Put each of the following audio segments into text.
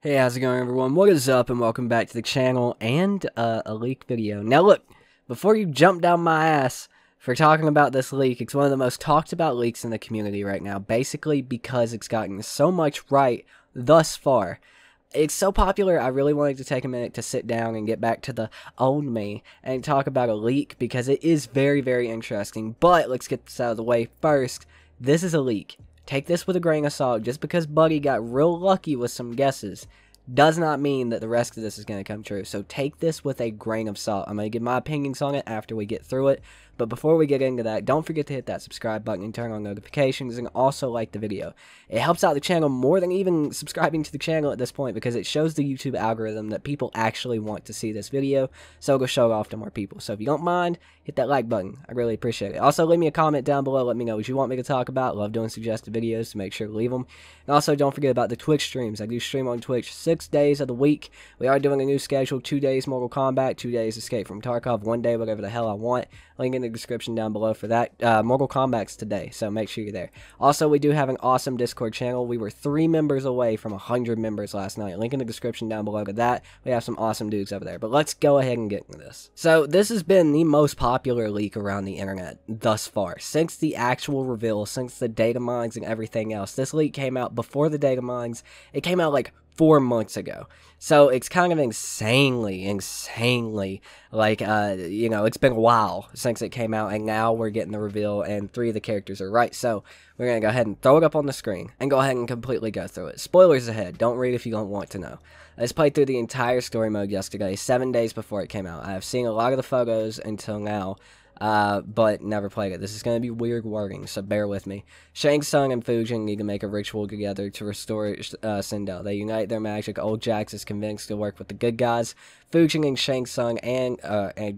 Hey, how's it going, everyone? What is up, and welcome back to the channel and a leak video. Now look, before you jump down my ass for talking about this leak, it's one of the most talked about leaks in the community right now, basically because it's gotten so much right thus far. It's so popular, I really wanted to take a minute to sit down and get back to the old me and talk about a leak because it is very, very interesting. But let's get this out of the way first. This is a leak. Take this with a grain of salt. Just because Buddy got real lucky with some guesses does not mean that the rest of this is going to come true. So take this with a grain of salt. I'm going to give my opinions on it after we get through it. But before we get into that, don't forget to hit that subscribe button and turn on notifications, and also like the video. It helps out the channel more than even subscribing to the channel at this point, because it shows the YouTube algorithm that people actually want to see this video, so it'll show it off to more people. So if you don't mind, hit that like button. I really appreciate it. Also, leave me a comment down below. Let me know what you want me to talk about. Love doing suggested videos, so make sure to leave them. And also, don't forget about the Twitch streams. I do stream on Twitch 6 days of the week. We are doing a new schedule: 2 days Mortal Kombat, 2 days Escape from Tarkov, 1 day whatever the hell I want. Link in the description down below for that. Mortal Kombat's today, so make sure you're there. Also, we do have an awesome Discord channel. We were 3 members away from 100 members last night. Link in the description down below for that. We have some awesome dudes over there. But let's go ahead and get into this. So, this has been the most popular leak around the internet thus far. Since the actual reveal, since the data mines and everything else. This leak came out before the data mines. It came out like 4 months ago. So it's kind of insanely, like, you know, it's been a while since it came out, and now we're getting the reveal, and 3 of the characters are right. So we're going to go ahead and throw it up on the screen, and go ahead and completely go through it. Spoilers ahead. Don't read if you don't want to know. I just played through the entire story mode yesterday, 7 days before it came out. I have seen a lot of the photos until now, but never played it. This is going to be weird wording, so bear with me. Shang Tsung and Fujin need to make a ritual together to restore Sindel. They unite their magic. Old Jax is convinced to work with the good guys. Fujin and Shang Tsung and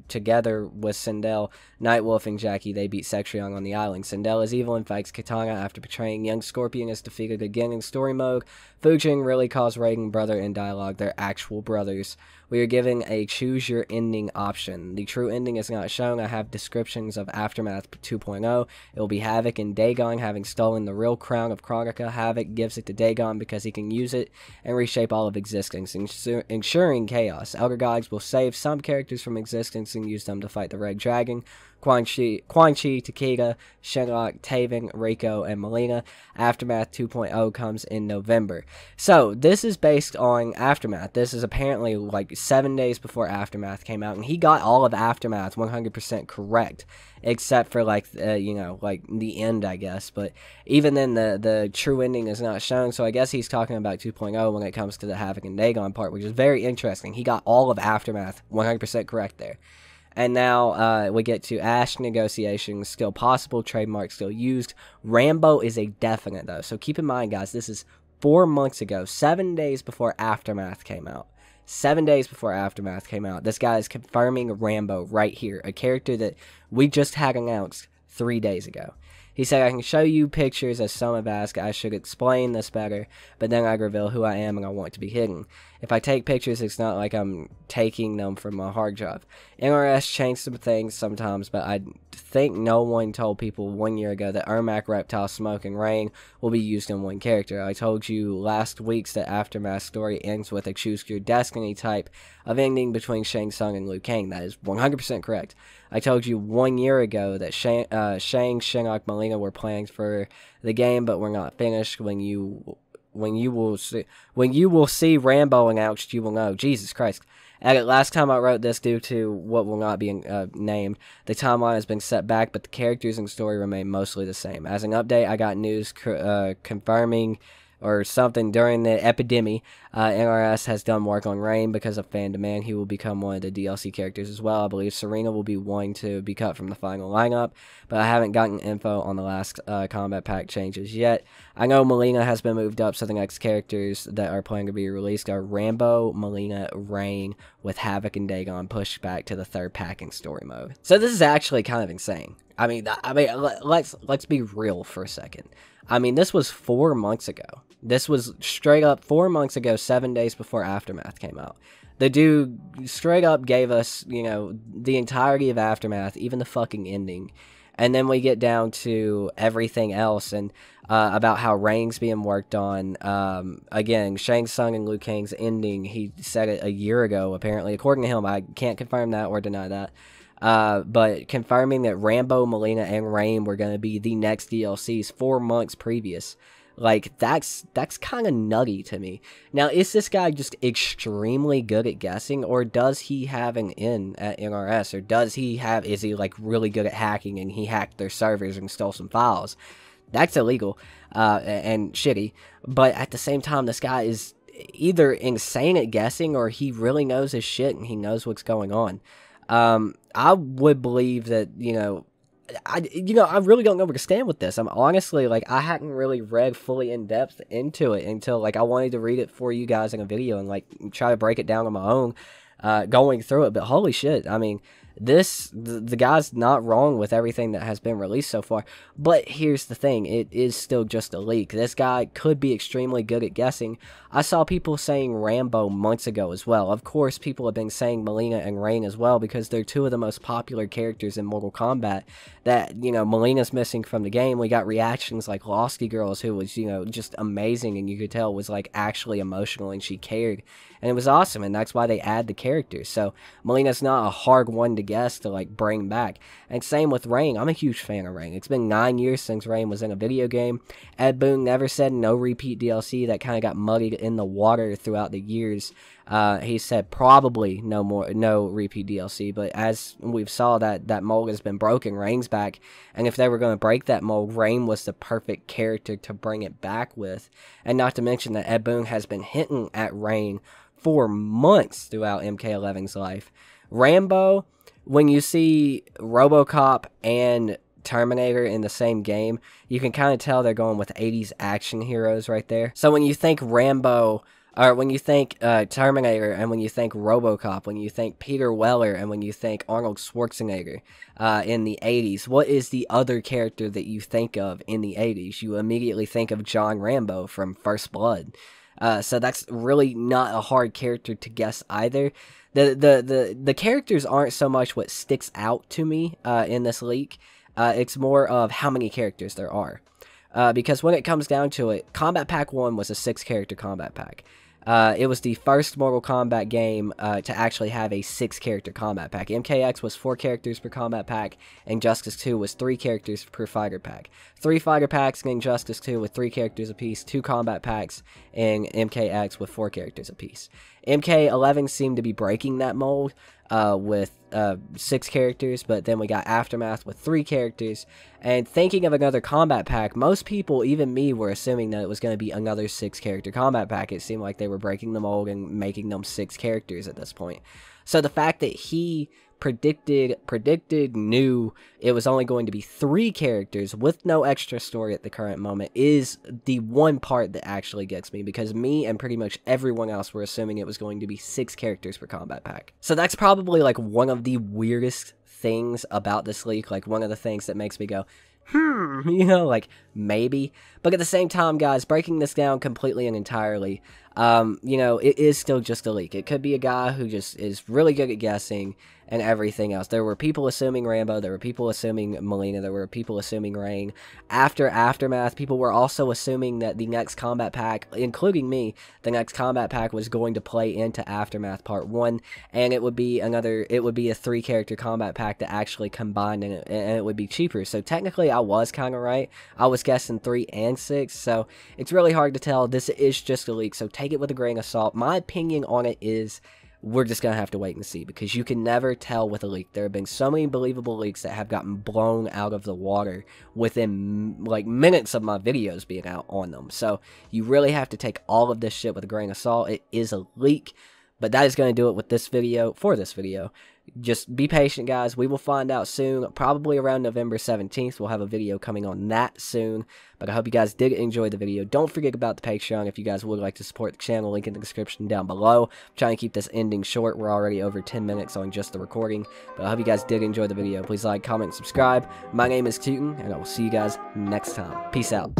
together with Sindel, Nightwolf, and Jackie, they beat Cetrion on the island. Sindel is evil and fights Katana after betraying young Scorpion is defeated again in story mode. Fujin really calls Raiden brother in dialogue. They're actual brothers. We are giving a choose your ending option. The true ending is not shown. I have descriptions of Aftermath 2.0. It will be Havoc and Dagon having stolen the real crown of Kronika. Havoc gives it to Dagon because he can use it and reshape all of existence, ensuring chaos. Elder Gods will save some characters from existence and use them to fight the Red Dragon. Quan Chi, Takeda, Shenlong, Taven, Reiko, and Mileena. Aftermath 2.0 comes in November. So, this is based on Aftermath. This is apparently like 7 days before Aftermath came out, and he got all of Aftermath 100% correct, except for, like, you know, like, the end, I guess. But even then, the true ending is not shown, so I guess he's talking about 2.0 when it comes to the Havoc and Dagon part, which is very interesting. He got all of Aftermath 100% correct there. And now we get to Ash negotiations, still possible, trademark still used. Rambo is a definite, though. So keep in mind, guys, this is 4 months ago, 7 days before Aftermath came out. 7 days before Aftermath came out. This guy is confirming Rambo right here, a character that we just had announced 3 days ago. He said, I can show you pictures as some have asked. I should explain this better, but then I reveal who I am and I want it to be hidden. If I take pictures, it's not like I'm taking them from my hard drive. NRS changed some things sometimes, but I think no one told people 1 year ago that Ermac, Reptile, Smoke, and Rain will be used in one character. I told you last week's that Aftermath story ends with a choose your destiny type of ending between Shang Tsung and Liu Kang. That is 100% correct. I told you 1 year ago that Shang, Shinnok, Mileena were planned for the game, but were not finished. When you will see Rambo announced, you will know. Jesus Christ. Last time I wrote this, due to what will not be named, the timeline has been set back, but the characters and story remain mostly the same. As an update, I got news confirming or something during the epidemic. NRS has done work on Rain because of fan demand. He will become one of the DLC characters as well. I believe Serena will be one to be cut from the final lineup, but I haven't gotten info on the last Kombat Pack changes yet. I know Mileena has been moved up, so the next characters that are planning to be released are Rambo, Mileena, Rain, with Havoc and Dagon pushed back to the 3rd pack in story mode. So this is actually kind of insane. I mean, let's be real for a second. I mean, this was 4 months ago. This was straight up 4 months ago, 7 days before Aftermath came out. The dude straight up gave us, you know, the entirety of Aftermath, even the fucking ending. And then we get down to everything else and about how Rain's being worked on. Again, Shang Tsung and Liu Kang's ending, he said it a year ago, apparently. According to him, I can't confirm that or deny that. But confirming that Rambo, Mileena, and Rain were going to be the next DLCs 4 months previous. Like, that's kind of nutty to me. Now, is this guy just extremely good at guessing, or does he have an in at NRS, or is he, like, really good at hacking, and he hacked their servers and stole some files? That's illegal, and shitty, but at the same time, this guy is either insane at guessing, or he really knows his shit, and he knows what's going on. I would believe that, I really don't know where to stand with this. I'm honestly, like, I hadn't really read fully in depth into it until, like, I wanted to read it for you guys in a video and, like, try to break it down on my own, going through it. But holy shit, I mean, the guy's not wrong with everything that has been released so far. But here's the thing, it is still just a leak. This guy could be extremely good at guessing. I saw people saying Rambo months ago as well. Of course, people have been saying Mileena and Rain as well, because they're two of the most popular characters in Mortal Kombat. That, Mileena's missing from the game. We got reactions like Losty Girls, who was, just amazing, and you could tell was, like, actually emotional, and she cared. And it was awesome, and that's why they add the characters. So, Mileena's not a hard one to guess to, like, bring back. And same with Rain. I'm a huge fan of Rain. It's been 9 years since Rain was in a video game. Ed Boon never said no repeat DLC. That kind of got muddied in the water throughout the years. He said probably no repeat DLC, but as we've saw, that mold has been broken. Rain's back, and if they were going to break that mold, Rain was the perfect character to bring it back with. And not to mention that Ed Boon has been hinting at Rain for months throughout MK11's life. Rambo, when you see RoboCop and Terminator in the same game, you can kind of tell they're going with 80s action heroes right there. So when you think Rambo, or when you think Terminator, and when you think RoboCop, when you think Peter Weller, and when you think Arnold Schwarzenegger in the 80s, what is the other character that you think of in the 80s? You immediately think of John Rambo from First Blood. So that's really not a hard character to guess either. The characters aren't so much what sticks out to me in this leak. It's more of how many characters there are. Because when it comes down to it, Kombat Pack 1 was a 6-character Kombat Pack. It was the first Mortal Kombat game to actually have a 6-character Kombat Pack. MKX was 4 characters per Kombat Pack, and Justice 2 was 3 characters per Fighter Pack. 3 Fighter Packs in Justice 2 with 3 characters apiece, 2 Kombat Packs in MKX with 4 characters apiece. MK11's seemed to be breaking that mold with 6 characters, but then we got Aftermath with 3 characters. And thinking of another Kombat Pack, most people, even me, were assuming that it was going to be another 6-character Kombat Pack. It seemed like they were breaking the mold and making them 6 characters at this point. So the fact that he knew it was only going to be 3 characters with no extra story at the current moment is the one part that actually gets me, because me and pretty much everyone else were assuming it was going to be 6 characters per Kombat Pack. So that's probably, like, one of the weirdest things about this leak, like, one of the things that makes me go, like, maybe. But at the same time, guys, breaking this down completely and entirely, it is still just a leak. It could be a guy who just is really good at guessing and everything else. There were people assuming Rambo, there were people assuming Mileena, there were people assuming Rain. After Aftermath, people were also assuming that the next Kombat Pack, including me, the next Kombat Pack was going to play into Aftermath Part 1, and it would be a 3-character Kombat Pack that actually combined in it, and it would be cheaper. So technically, I was kind of right. I was guessing 3 and 6, so it's really hard to tell. This is just a leak, so take it with a grain of salt. My opinion on it is, we're just going to have to wait and see, because you can never tell with a leak. There have been so many believable leaks that have gotten blown out of the water within, like, minutes of my videos being out on them. So you really have to take all of this shit with a grain of salt. It is a leak, but that is going to do it with this video, for this video. Just be patient, guys. We will find out soon. Probably around November 17th. We'll have a video coming on that soon. But I hope you guys did enjoy the video. Don't forget about the Patreon if you guys would like to support the channel. Link in the description down below. I'm trying to keep this ending short. We're already over 10 minutes on just the recording. But I hope you guys did enjoy the video. Please like, comment, subscribe. My name is Tootin, and I will see you guys next time. Peace out.